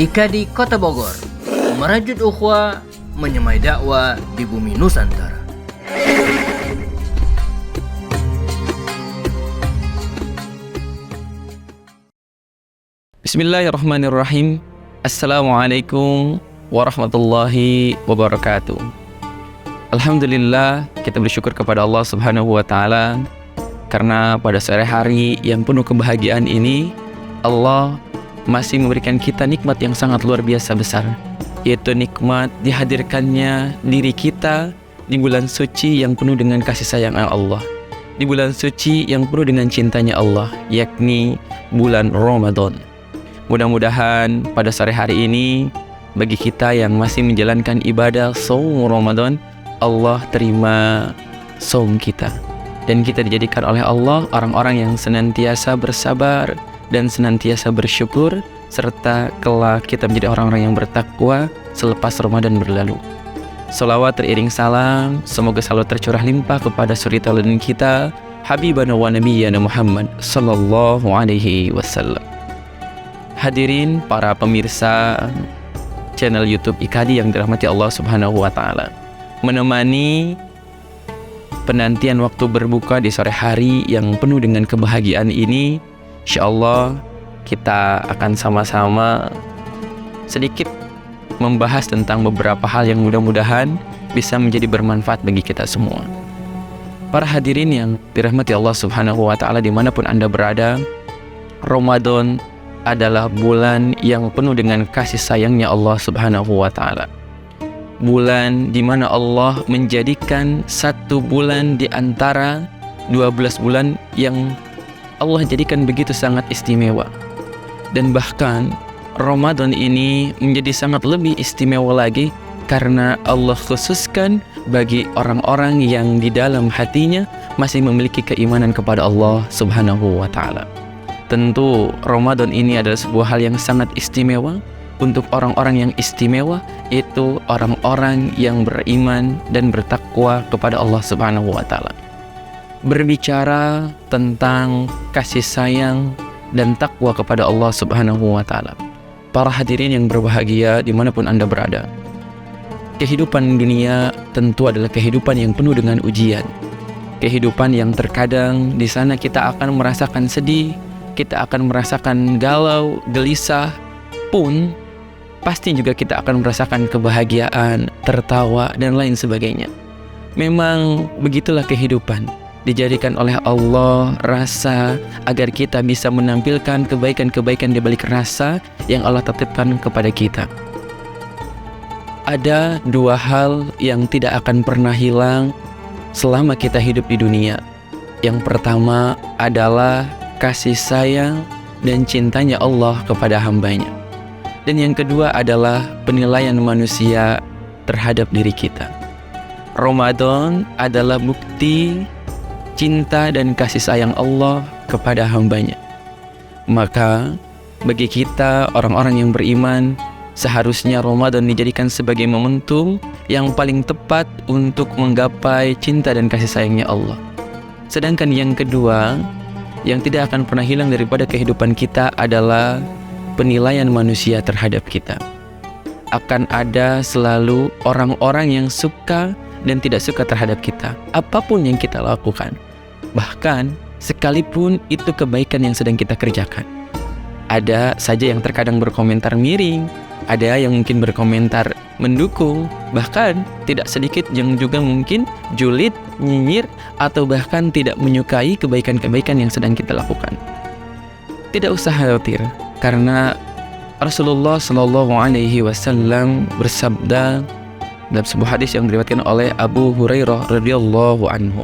Ika di Kota Bogor, merajut ukhuwah, menyemai dakwah di bumi Nusantara. Bismillahirrahmanirrahim. Assalamualaikum warahmatullahi wabarakatuh. Alhamdulillah, kita bersyukur kepada Allah Subhanahu wa Ta'ala karena pada sore hari yang penuh kebahagiaan ini, Allah masih memberikan kita nikmat yang sangat luar biasa besar, yaitu nikmat dihadirkannya diri kita di bulan suci yang penuh dengan kasih sayang Allah, di bulan suci yang penuh dengan cintanya Allah, yakni bulan Ramadan. Mudah-mudahan pada sore hari ini bagi kita yang masih menjalankan ibadah saum Ramadan, Allah terima saum kita dan kita dijadikan oleh Allah orang-orang yang senantiasa bersabar dan senantiasa bersyukur, serta kelak kita menjadi orang-orang yang bertakwa selepas Ramadan berlalu. Salawat teriring salam semoga selalu tercurah limpah kepada suri tauladan kita, Habibana wa Nabiyyana Muhammad sallallahu alaihi wasallam. Hadirin para pemirsa channel YouTube IKADI yang dirahmati Allah Subhanahu wa Ta'ala, menemani penantian waktu berbuka di sore hari yang penuh dengan kebahagiaan ini, insyaallah kita akan sama-sama sedikit membahas tentang beberapa hal yang mudah-mudahan bisa menjadi bermanfaat bagi kita semua. Para hadirin yang dirahmati Allah Subhanahu wa Ta'ala dimanapun Anda berada, Ramadan adalah bulan yang penuh dengan kasih sayangnya Allah Subhanahu wa Ta'ala. Bulan di mana Allah menjadikan satu bulan di antara 12 bulan yang Allah jadikan begitu sangat istimewa. Dan bahkan Ramadan ini menjadi sangat lebih istimewa lagi karena Allah khususkan bagi orang-orang yang di dalam hatinya masih memiliki keimanan kepada Allah Subhanahu wa Ta'ala. Tentu Ramadan ini adalah sebuah hal yang sangat istimewa untuk orang-orang yang istimewa, yaitu orang-orang yang beriman dan bertakwa kepada Allah Subhanahu wa Ta'ala. Berbicara tentang kasih sayang dan takwa kepada Allah Subhanahu wa Ta'ala, para hadirin yang berbahagia dimanapun Anda berada, kehidupan dunia tentu adalah kehidupan yang penuh dengan ujian. Kehidupan yang terkadang di sana kita akan merasakan sedih, kita akan merasakan galau, gelisah, pun pasti juga kita akan merasakan kebahagiaan, tertawa, dan lain sebagainya. Memang begitulah kehidupan, dijadikan oleh Allah rasa agar kita bisa menampilkan kebaikan-kebaikan di balik rasa yang Allah tetapkan kepada kita. Ada dua hal yang tidak akan pernah hilang selama kita hidup di dunia. Yang pertama adalah kasih sayang dan cintanya Allah kepada hambanya. Dan yang kedua adalah penilaian manusia terhadap diri kita. Ramadan adalah bukti cinta dan kasih sayang Allah kepada hambanya. Maka bagi kita orang-orang yang beriman, seharusnya Ramadan dijadikan sebagai momentum yang paling tepat untuk menggapai cinta dan kasih sayangnya Allah. Sedangkan yang kedua, yang tidak akan pernah hilang daripada kehidupan kita adalah penilaian manusia terhadap kita. Akan ada selalu orang-orang yang suka dan tidak suka terhadap kita, apapun yang kita lakukan. Bahkan sekalipun itu kebaikan yang sedang kita kerjakan. Ada saja yang terkadang berkomentar miring, ada yang mungkin berkomentar mendukung, bahkan tidak sedikit yang juga mungkin julid, nyinyir, atau bahkan tidak menyukai kebaikan-kebaikan yang sedang kita lakukan. Tidak usah khawatir, karena Rasulullah Shallallahu Alaihi Wasallam bersabda dalam sebuah hadis yang diriwayatkan oleh Abu Hurairah radhiyallahu anhu.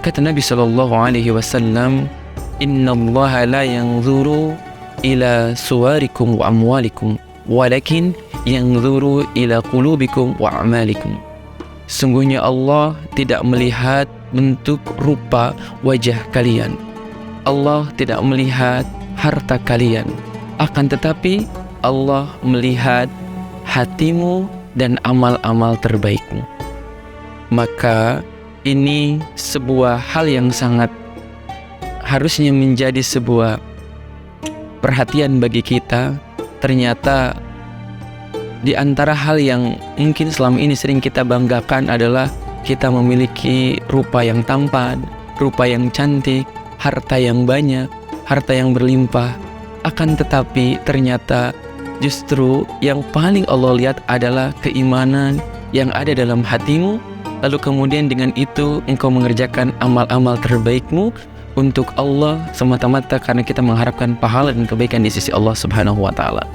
Kata Nabi Shallallahu Alaihi Wasallam, Inna Allah la yanzuru ila suwarikum wa amwalikum, walakin yanzuru ila qulubikum wa amalikum. Sungguhnya Allah tidak melihat bentuk rupa wajah kalian. Allah tidak melihat harta kalian. Akan tetapi Allah melihat hatimu dan amal-amal terbaikmu. Maka ini sebuah hal yang sangat harusnya menjadi sebuah perhatian bagi kita, ternyata di antara hal yang mungkin selama ini sering kita banggakan adalah kita memiliki rupa yang tampan, rupa yang cantik, harta yang banyak, harta yang berlimpah. Akan tetapi ternyata justru yang paling Allah lihat adalah keimanan yang ada dalam hatimu. Lalu kemudian dengan itu engkau mengerjakan amal-amal terbaikmu untuk Allah semata-mata karena kita mengharapkan pahala dan kebaikan di sisi Allah Subhanahu wa taala.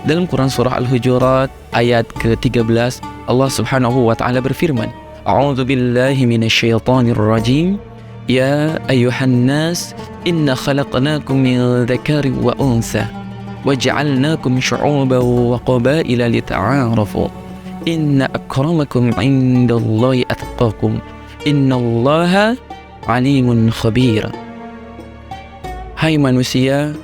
Dalam Quran surah Al-Hujurat ayat ke-13, Allah Subhanahu wa taala berfirman, A'udzu billahi minasyaitonir rajim. Ya ayyuhan nas, inna khalaqnakum min dzakarin wa unsa waja'alnakum syu'uban wa qabaila lita'arafu. Inna akramakum 'indallahi atqakum. Innallaha 'alimun khabir. Hai manusia,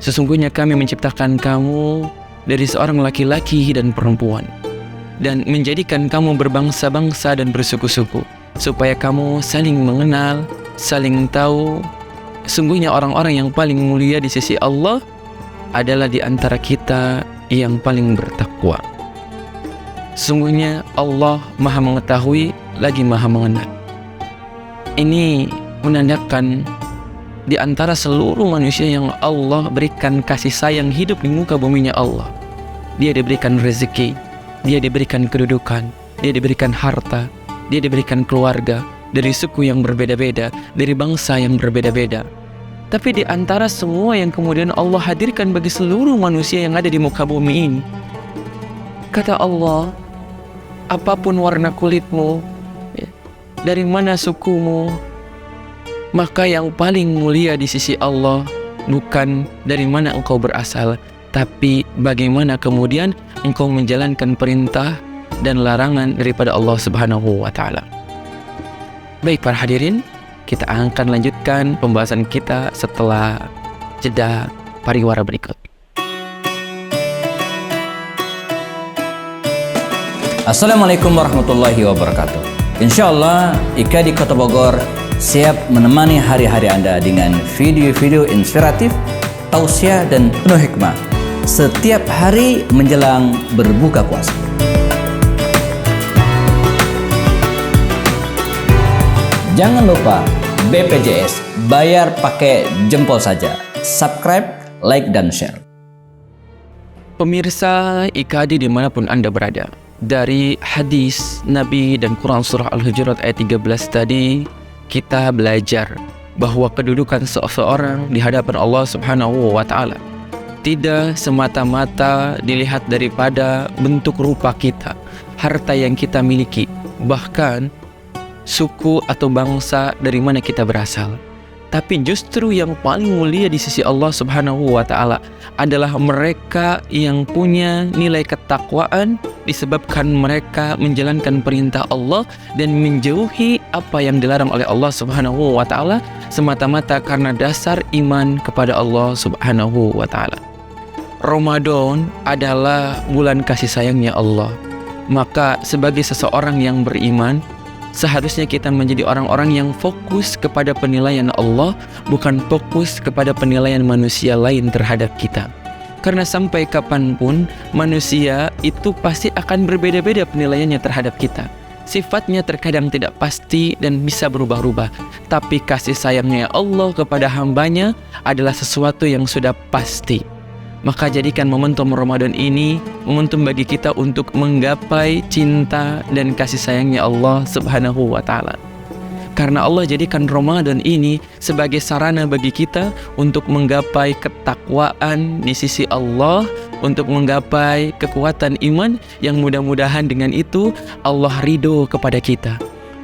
sesungguhnya kami menciptakan kamu dari seorang laki-laki dan perempuan dan menjadikan kamu berbangsa-bangsa dan bersuku-suku supaya kamu saling mengenal, saling tahu. Sungguhnya orang-orang yang paling mulia di sisi Allah adalah di antara kita yang paling bertakwa. Sungguhnya Allah Maha mengetahui lagi Maha mengenal. Ini menandakan di antara seluruh manusia yang Allah berikan kasih sayang hidup di muka buminya Allah, dia diberikan rezeki, dia diberikan kedudukan, dia diberikan harta, dia diberikan keluarga dari suku yang berbeda-beda, dari bangsa yang berbeda-beda. Tapi di antara semua yang kemudian Allah hadirkan bagi seluruh manusia yang ada di muka bumi ini, kata Allah, apapun warna kulitmu, dari mana sukumu, maka yang paling mulia di sisi Allah bukan dari mana engkau berasal, tapi bagaimana kemudian engkau menjalankan perintah dan larangan daripada Allah Subhanahu wa taala. Baik para hadirin, kita akan lanjutkan pembahasan kita setelah jeda pariwara berikut. Assalamualaikum warahmatullahi wabarakatuh. Insyaallah IKA di Kota Bogor siap menemani hari-hari Anda dengan video-video inspiratif, tausiah dan penuh hikmah setiap hari menjelang berbuka puasa. Jangan lupa BPJS, bayar pakai jempol saja. Subscribe, like, dan share. Pemirsa IKAD dimanapun Anda berada, dari hadis Nabi dan Quran surah Al-Hujurat ayat 13 tadi, kita belajar bahwa kedudukan seseorang di hadapan Allah Subhanahu wa taala tidak semata-mata dilihat daripada bentuk rupa kita, harta yang kita miliki, bahkan suku atau bangsa dari mana kita berasal. Tapi justru yang paling mulia di sisi Allah Subhanahu wa taala adalah mereka yang punya nilai ketakwaan disebabkan mereka menjalankan perintah Allah dan menjauhi apa yang dilarang oleh Allah Subhanahu wa taala semata-mata karena dasar iman kepada Allah Subhanahu wa taala. Ramadan adalah bulan kasih sayangnya Allah. Maka sebagai seseorang yang beriman, seharusnya kita menjadi orang-orang yang fokus kepada penilaian Allah, bukan fokus kepada penilaian manusia lain terhadap kita. Karena sampai kapanpun manusia itu pasti akan berbeda-beda penilaiannya terhadap kita. Sifatnya terkadang tidak pasti dan bisa berubah-ubah. Tapi kasih sayangnya Allah kepada hambanya adalah sesuatu yang sudah pasti. Maka jadikan momentum Ramadan ini momentum bagi kita untuk menggapai cinta dan kasih sayangnya Allah Subhanahu wa taala. Karena Allah jadikan Ramadan ini sebagai sarana bagi kita untuk menggapai ketakwaan di sisi Allah, untuk menggapai kekuatan iman yang mudah-mudahan dengan itu Allah ridho kepada kita.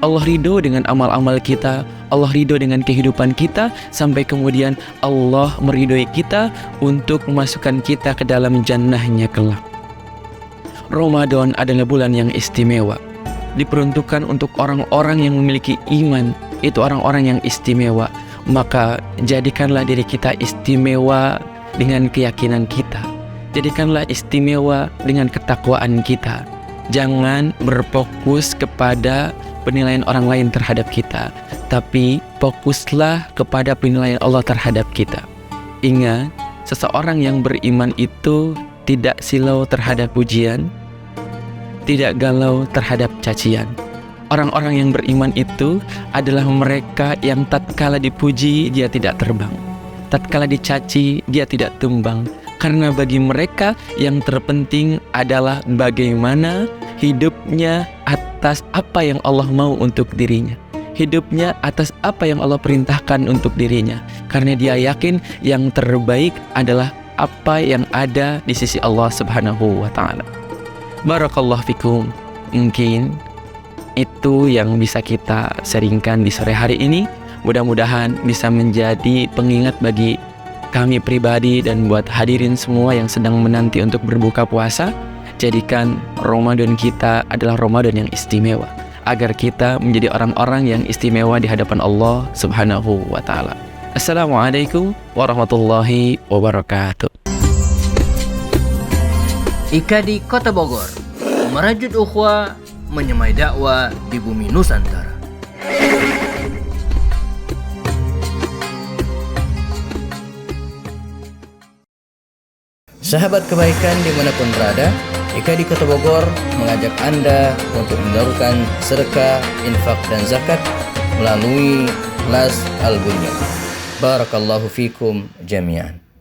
Allah ridho dengan amal-amal kita, Allah ridho dengan kehidupan kita, sampai kemudian Allah meridhoi kita untuk memasukkan kita ke dalam jannahnya kelak. Ramadan adalah bulan yang istimewa, diperuntukkan untuk orang-orang yang memiliki iman, itu orang-orang yang istimewa. Maka jadikanlah diri kita istimewa dengan keyakinan kita, jadikanlah istimewa dengan ketakwaan kita. Jangan berfokus kepada penilaian orang lain terhadap kita, tapi fokuslah kepada penilaian Allah terhadap kita. Ingat, seseorang yang beriman itu tidak silau terhadap pujian, tidak galau terhadap cacian. Orang-orang yang beriman itu adalah mereka yang tatkala dipuji dia tidak terbang, tatkala dicaci dia tidak tumbang. Karena bagi mereka yang terpenting adalah bagaimana hidupnya atas apa yang Allah mau untuk dirinya, hidupnya atas apa yang Allah perintahkan untuk dirinya. Karena dia yakin yang terbaik adalah apa yang ada di sisi Allah Subhanahu wa Ta'ala. Barakallahu fikum. Mungkin itu yang bisa kita sharingkan di sore hari ini. Mudah-mudahan bisa menjadi pengingat bagi kami pribadi dan buat hadirin semua yang sedang menanti untuk berbuka puasa. Jadikan Ramadan kita adalah Ramadan yang istimewa, agar kita menjadi orang-orang yang istimewa di hadapan Allah Subhanahu wa Ta'ala. Assalamualaikum warahmatullahi wabarakatuh. IKA di Kota Bogor, merajut ukhuwah, menyemai dakwah di bumi Nusantara. Sahabat kebaikan dimanapun berada, IKA di Kota Bogor mengajak Anda untuk menyalurkan sedekah, infak, dan zakat melalui Las Al-Bunyan. Barakallahu fikum jami'an.